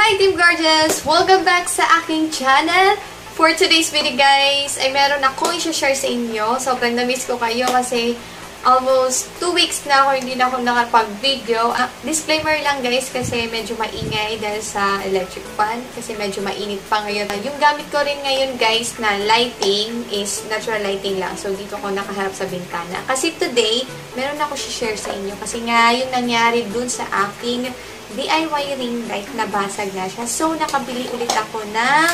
Hi Team Gorgeous! Welcome back sa aking channel. For today's video guys, ay meron akong i-share sa inyo. Sobrang na-miss ko kayo kasi almost 2 weeks na ako hindi na ako nakapag-video. Disclaimer lang guys kasi medyo maingay dahil sa electric fan kasi medyo mainit pa ngayon. Yung gamit ko rin ngayon guys na lighting is natural lighting lang. So dito ako nakaharap sa bintana. Kasi today, meron ako i-share sa inyo kasi nga yung nangyari dun sa aking DIY ring light na basag na siya. So nakabili ulit ako ng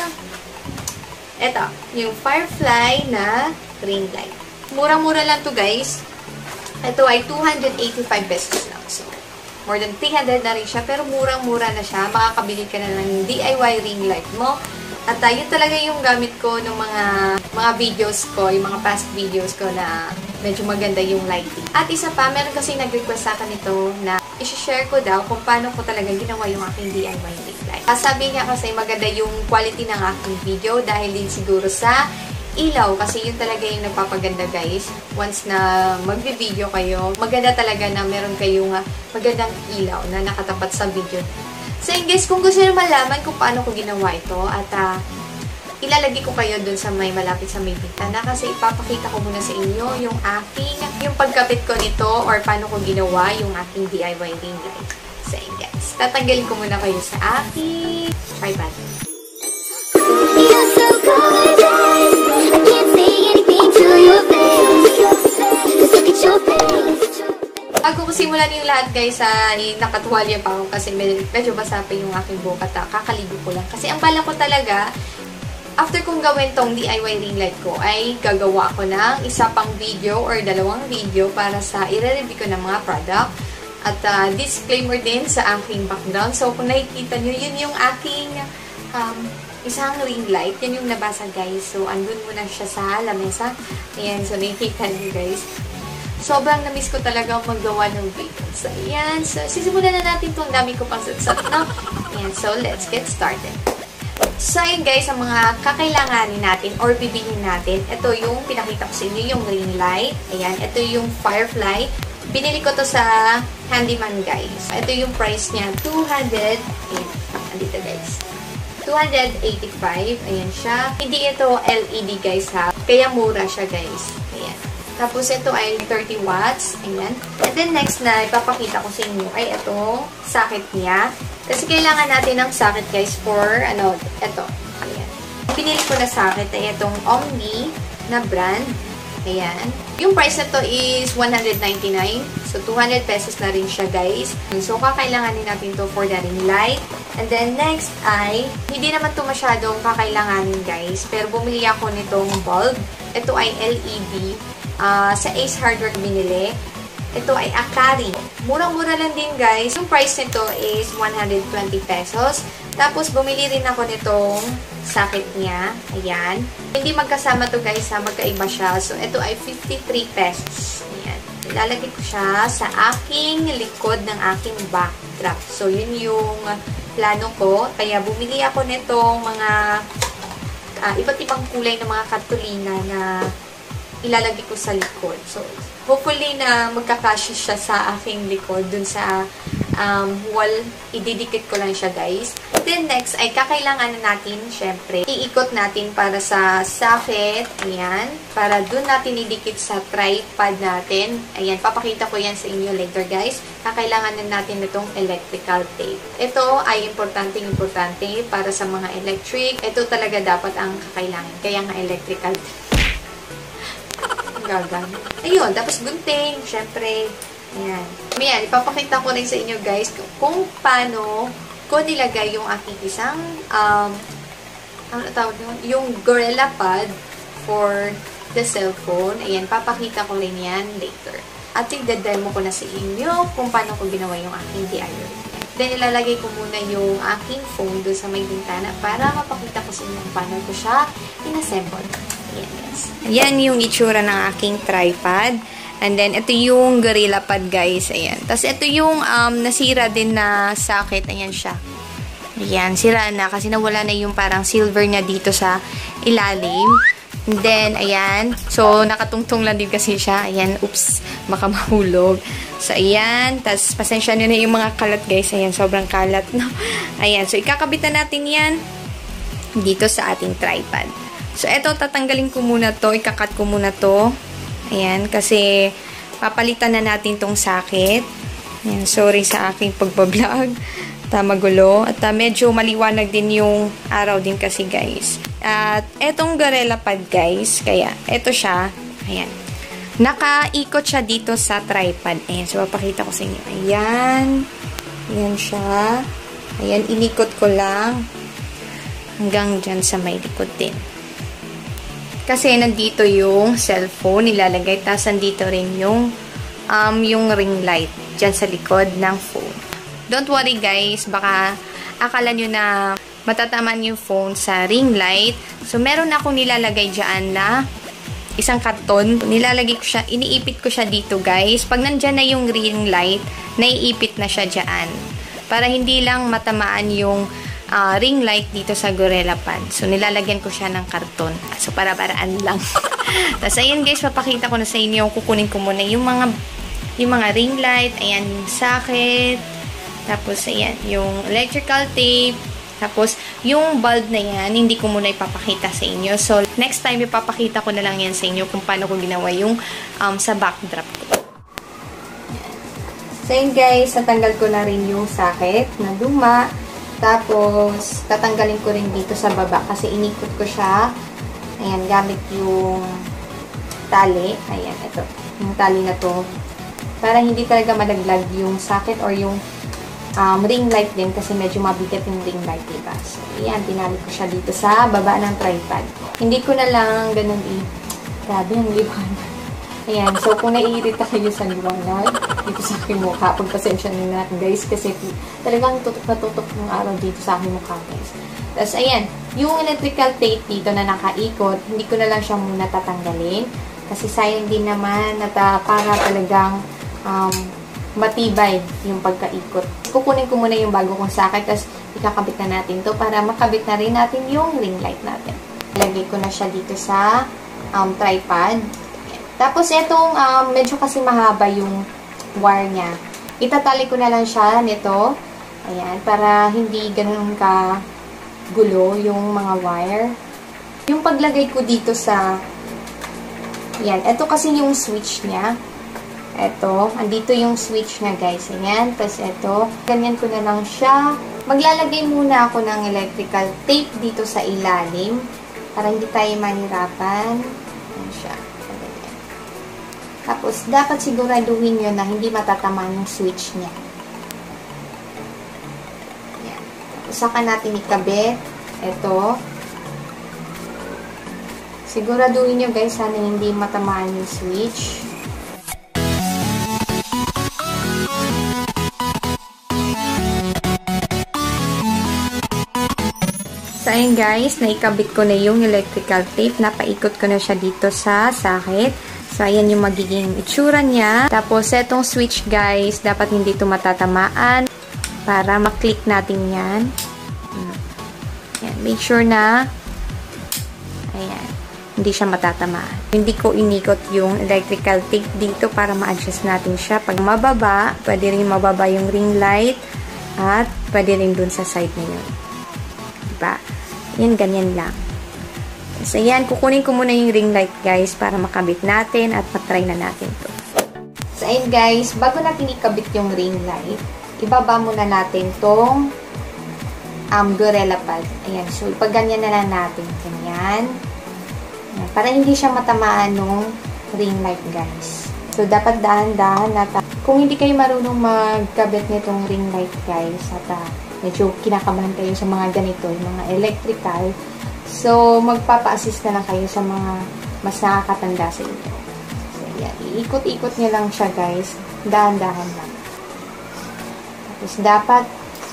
eto, yung Firefly na ring light. Murang-mura lang to guys. Ito ay 285 pesos lang. So, more than 300 na rin siya. Pero murang-mura na siya. Makakabili ka na ng DIY ring light mo. At yun talaga yung gamit ko ng mga videos ko, yung mga past videos ko na medyo maganda yung lighting. At isa pa, meron kasi nag-request sa akin ito na i-share ko daw kung paano ko talaga ginawa yung aking DIY ring light. Sabi niya kasi maganda yung quality ng aking video dahil din siguro sa ilaw, kasi yun talaga yung nagpapaganda guys. Once na magbe-video kayo, maganda talaga na meron kayong magandang ilaw na nakatapat sa video. So yun guys, kung gusto nyo malaman kung paano ko ginawa ito, at ilalagay ko kayo dun sa may malapit sa may bintana kasi ipapakita ko muna sa inyo yung pagkapit ko nito or paano ko ginawa yung aking DIY ring light. So yun guys, tatanggalin ko muna kayo sa aking tripod. You're so gorgeous. I can't say anything to your face. Just look at your face. Bago ko simulan yung lahat guys, nakatuwalya pa ako kasi medyo basa pa yung aking buhok at kakaligo ko lang. Kasi ang bala ko talaga, after kong gawin tong DIY ring light ko, ay gagawa ko ng isa pang video or dalawang video para sa i-review ko ng mga product. At disclaimer din sa aking background. So kung nakikita nyo, yun yung aking isang ring light. Yan yung nabasa guys. So, andun muna siya sa lamesa. Ayan. So, nakikita niyo guys. Sobrang na-miss ko talaga maggawa ng video. So, ayan. So, sisimulan na natin itong dami ko pang satsat, no? Ayan. So, let's get started. So, ayan guys, ang mga kakailanganin natin or bibilhin natin. Ito yung pinakita ko sa inyo, yung ring light. Ayan. Ito yung Firefly. Binili ko to sa Handyman guys. Ito yung price niya. 200. Ayan. Andito guys. 285. Ayan siya. Hindi ito LED guys ha. Kaya mura siya guys. Ayan. Tapos ito ay 30 watts. Ayan. And then next na ipapakita ko sa inyo ay itong socket niya. Kasi kailangan natin ng socket guys for ito. Ayan. Pinili ko na socket ay itong Omni na brand. Ayan. Yung price na to is 199. So, 200 pesos na rin siya, guys. So, kakailanganin natin to for the ring light. And then, next ay, hindi naman to masyadong kakailanganin, guys. Pero, bumili ako nitong bulb. Ito ay LED. Sa Ace Hardware binili. Ito ay Akari. Murang-mura lang din, guys. Yung price nito is 120 pesos. Tapos, bumili rin ako nitong socket niya. Ayan. Hindi magkasama to guys, magkaiba siya. So, ito ay 53 pesos. Ayan. Ilalagay ko siya sa aking likod ng aking backdrop. So, yun yung plano ko. Kaya, bumili ako nitong mga iba't ibang kulay ng mga katulina na ilalagay ko sa likod. So, hopefully na magkakasya siya sa aking likod dun sa wall. Ididikit ko lang siya guys. Then next ay kakailangan natin syempre iikot natin para sa socket. Ayan. Para dun natin idikit sa tripod natin. Ayan. Papakita ko yan sa inyo later guys. Kakailangan natin itong electrical tape. Ito ay importante para sa mga electric. Ito talaga dapat ang kakailangan. Kaya nga electrical tape. Gagamit. Ayun. Tapos gunting. Syempre. Ayan. Ayan, ipapakita ko rin sa inyo guys kung paano ko nilagay yung aking isang ano tawag yun? Yung Gorilla Pad for the cellphone. Ayan, papakita ko rin yan later. At i-demo ko na sa inyo kung paano ko ginawa yung aking DIY. Then, ilalagay ko muna yung aking phone doon sa may bintana para mapakita ko sa inyo kung paano ko siya inassemble. Ayan guys. Ayan yung itsura ng aking tripod. And then, ito yung Gorilla Pad, guys. Ayan. Tapos, ito yung nasira din na socket. Ayan siya. Ayan. Sira na kasi nawala na yung parang silver niya dito sa ilalim. And then, ayan. So, nakatungtong lang din kasi siya. Ayan. Oops. Baka mahulog. So, ayan. Tapos, pasensya nyo na yung mga kalat, guys. Ayan, sobrang kalat, no? Ayan. So, ikakabitan natin yan dito sa ating tripod. So, eto, tatanggalin ko muna to. Ikakat ko muna to. Ayan, kasi papalitan na natin tong sakit. Ayan, sorry sa aking pagbablog. Magulo. At medyo maliwanag din yung araw din kasi, guys. At etong GorillaPod, guys. Kaya, eto siya. Ayan. Nakaikot siya dito sa tripod. Ayan, so papakita ko sa inyo. Ayan. Ayan siya. Ayan, inikot ko lang. Hanggang dyan sa may likod din. Kasi nandito yung cellphone nilalagay. Tapos nandito rin yung ring light. Dyan sa likod ng phone. Don't worry, guys. Baka akala nyo na matataman yung phone sa ring light. So, meron akong nilalagay dyan na isang karton. Nilalagay ko siya, iniipit ko siya dito, guys. Pag nandyan na yung ring light, naiipit na siya dyan. Para hindi lang matamaan yung ring light dito sa GorillaPod. So, nilalagyan ko siya ng karton. So, para-paraan lang. Tapos, ayan, guys, papakita ko na sa inyo. Kukunin ko muna yung mga ring light. Ayan, yung socket. Tapos, ayan, yung electrical tape. Tapos, yung bulb na yan, hindi ko muna ipapakita sa inyo. So, next time, ipapakita ko na lang yan sa inyo kung paano ko ginawa yung sa backdrop ko. So, yun guys, natanggal ko na rin yung socket na luma. Tapos, tatanggalin ko rin dito sa baba kasi inikot ko siya. Ayan, gamit yung tali. Ayan, ito. Yung tali na to. Para hindi talaga malaglag yung socket or yung ring light din kasi medyo mabigat yung ring light, diba? So, ayan, tinali ko siya dito sa baba ng tripod. Hindi ko na lang ganun grabe ang liwanag. Ayan, so kung naiirita kayo sa liwanag dito sa aking mukha, pagpasensya nyo natin, guys, kasi talagang tutok na tutok ng araw dito sa aking mukha, guys. Tapos, ayan, yung electrical tape dito na nakaikot, hindi ko na lang siya muna tatanggalin kasi sayang din naman na para talagang matibay yung pagkaikot. Kukunin ko muna yung bago kong socket, tapos ikakabit na natin to para makabit na rin natin yung ring light natin. Lagay ko na siya dito sa tripod. Tapos itong medyo kasi mahaba yung wire niya. Itatali ko na lang siya nito. Ayan, para hindi ganun ka gulo yung mga wire. Yung paglagay ko dito sa ayan, ito kasi yung switch niya. Ito, andito yung switch niya, guys. Ayan, tapos ito, ganyan ko na lang siya. Maglalagay muna ako ng electrical tape dito sa ilalim para hindi tayo mahirapan. Ayan siya. Ganyan. Tapos, dapat siguraduhin nyo na hindi matatamaan yung switch niya. Ayan. Tapos, saka natin ikabit. Ito. Siguraduhin nyo, guys, sana hindi matamaan yung switch. So, ayun guys, naikabit ko na yung electrical tape. Napaikot ko na siya dito sa socket. So, ayan yung magiging itsura niya. Tapos, etong switch guys, dapat hindi ito matatamaan para maklik natin yan. Ayan, make sure na ayan, hindi siya matatamaan. Hindi ko inikot yung electrical tape dito para ma-adjust natin siya. Pag mababa, pwede rin mababa yung ring light at pwede rin dun sa side na yun. Diba? Yan, ganyan lang. So, ayan, kukunin ko muna yung ring light, guys, para makabit natin at matry na natin to. So, ayan, guys, bago natin ikabit yung ring light, ibaba muna natin tong GorillaPod. Ayan, so, ipagganyan na lang natin. Ganyan. Ayan, para hindi siya matamaan nung ring light, guys. So, dapat dahan-dahan natin. Kung hindi kayo marunong magkabit nitong ring light, guys, at medyo kinakabahan kayo sa mga ganito, yung mga electrical. So, magpapa-assist na lang kayo sa mga mas nakakatanda sa inyo. So, yan. Iikot-ikot nyo lang siya, guys. Dahan-dahan lang. Tapos, dapat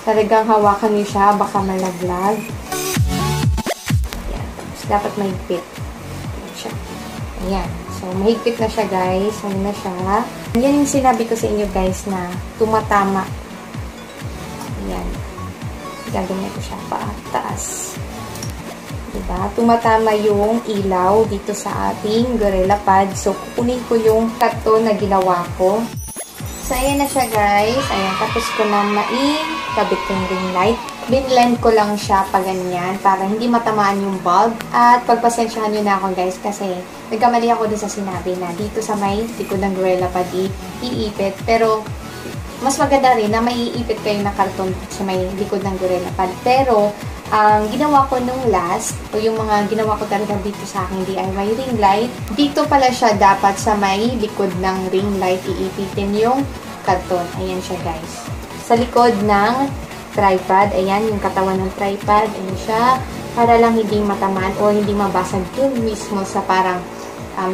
talagang hawakan nyo siya, baka malaglag. Yan. Tapos, dapat mahigpit. Ayan siya. Ayan. So, mahigpit na siya, guys. Ano na siya. Yan yung sinabi ko sa inyo, guys, na tumatama. Ayan. Gaganyan ko siya taas. Diba? Tumatama yung ilaw dito sa ating GorillaPod. So, kukunin ko yung karton na ginawa ko. So, ayan na siya guys. Ayan, tapos ko na maikabit yung ring light. Binlend ko lang siya pa ganyan para hindi matamaan yung bulb. At pagpasensyahan nyo na ako guys kasi nagkamali ako dun sa sinabi na dito sa may likod ng Gorilla Pad iipit. Pero mas maganda rin na maiipit kayo na karton sa may likod ng Gorilla Pad. Pero ang ginawa ko nung last, o yung mga ginawa ko talaga dito sa aking DIY ring light, dito pala siya dapat sa may likod ng ring light iipitin yung karton. Ayan siya guys. Sa likod ng tripod, ayan yung katawan ng tripod, ayan siya, para lang hindi matamaan o hindi mabasag dun mismo sa parang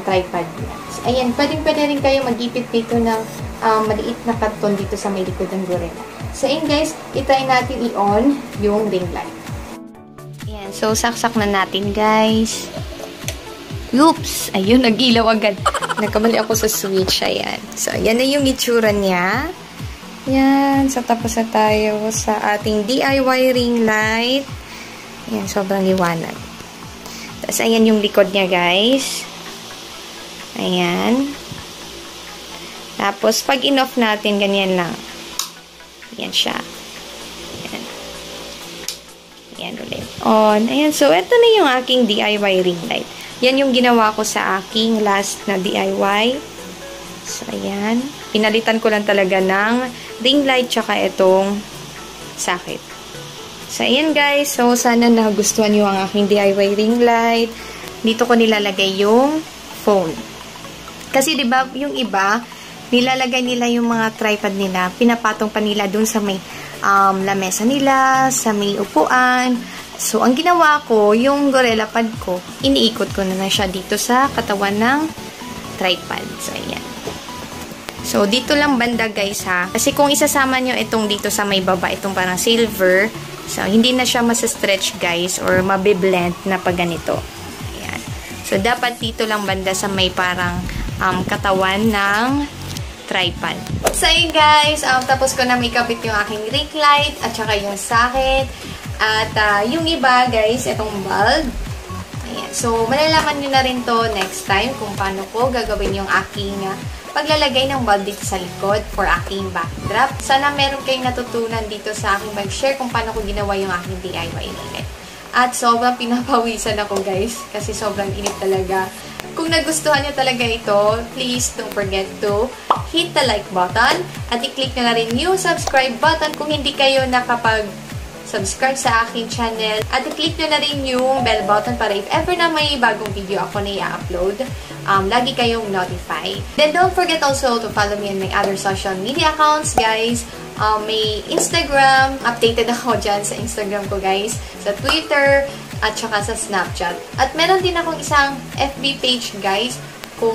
tripod. So, ayan, pwede rin kayo mag-ipit dito ng maliit na karton dito sa may likod ng Gorilla. So, ayan guys, itry natin i-on yung ring light. Ayan, so saksak na natin guys. Oops! Ayun, nag-ilaw agad. Nagkamali ako sa switch, ayan. So, ayan na yung itsura niya. Ayan, so tapos na tayo sa ating DIY ring light. Ayan, sobrang liwanag. Tapos, ayan yung likod niya guys. Ayan. Tapos, pag in-off natin, ganyan lang. Ayan siya. Ayan. Ayan ulit. On. Ayan. So, ito na yung aking DIY ring light. Yan yung ginawa ko sa aking last na DIY. So, ayan. Pinalitan ko lang talaga ng ring light tsaka itong socket. So, ayan guys. So, sana nagustuhan nyo ang aking DIY ring light. Dito ko nilalagay yung phone. Kasi, diba, yung iba, nilalagay nila yung mga tripod nila, pinapatong pa nila dun sa may lamesa nila, sa may upuan. So, ang ginawa ko, yung Gorilla Pad ko, iniikot ko na siya dito sa katawan ng tripod. So, ayan. So, dito lang banda guys ha. Kasi kung isasama nyo itong dito sa may baba, itong parang silver, so, hindi na siya masastretch guys or mabiblend na pag ganito. Ayan. So, dapat dito lang banda sa may parang katawan ng tripod. So, yun guys, tapos ko na may kabit yung aking ring light at saka yung socket. At yung iba guys, itong bulb. Ayan. So, malalaman nyo na rin to next time kung paano ko gagawin yung aking paglalagay ng bulb dito sa likod for aking backdrop. Sana meron kayong natutunan dito sa aking mag-share kung paano ko ginawa yung aking DIY ulit. At sobrang pinapawisan ako guys kasi sobrang init talaga. Kung nagustuhan nyo talaga ito, please don't forget to hit the like button at i-click nyo na rin yung subscribe button kung hindi kayo nakapag-subscribe sa aking channel. At i-click nyo na rin yung bell button para if ever na may bagong video ako na i-upload, lagi kayong notify. Then don't forget also to follow me on my other social media accounts, guys. May Instagram, updated ako dyan sa Instagram ko, guys. Sa Twitter, at saka sa Snapchat. At meron din akong isang FB page, guys. Kung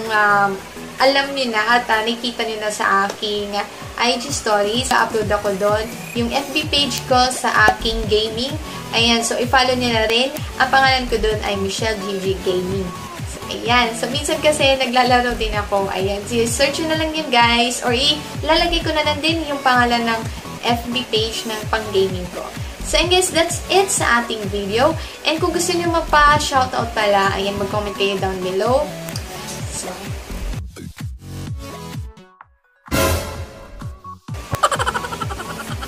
alam niyo na at nakikita niyo na sa aking IG stories, upload ako doon. Yung FB page ko sa aking gaming. Ayan, so i-follow niyo na rin. Ang pangalan ko doon ay Michelle GG Gaming. So, ayan. So, minsan kasi naglalaro din ako. Ayan. So, search nyo na lang yun, guys. Or ilalagay ko na lang din yung pangalan ng FB page ng pang-gaming ko. So, and guys, that's it sa ating video. And kung gusto nyo mapa-shoutout pala, ayan, mag-comment kayo down below. So,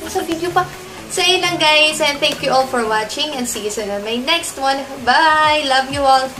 sa video pa. So, yun lang guys. And thank you all for watching. And see you soon on my next one. Bye! Love you all!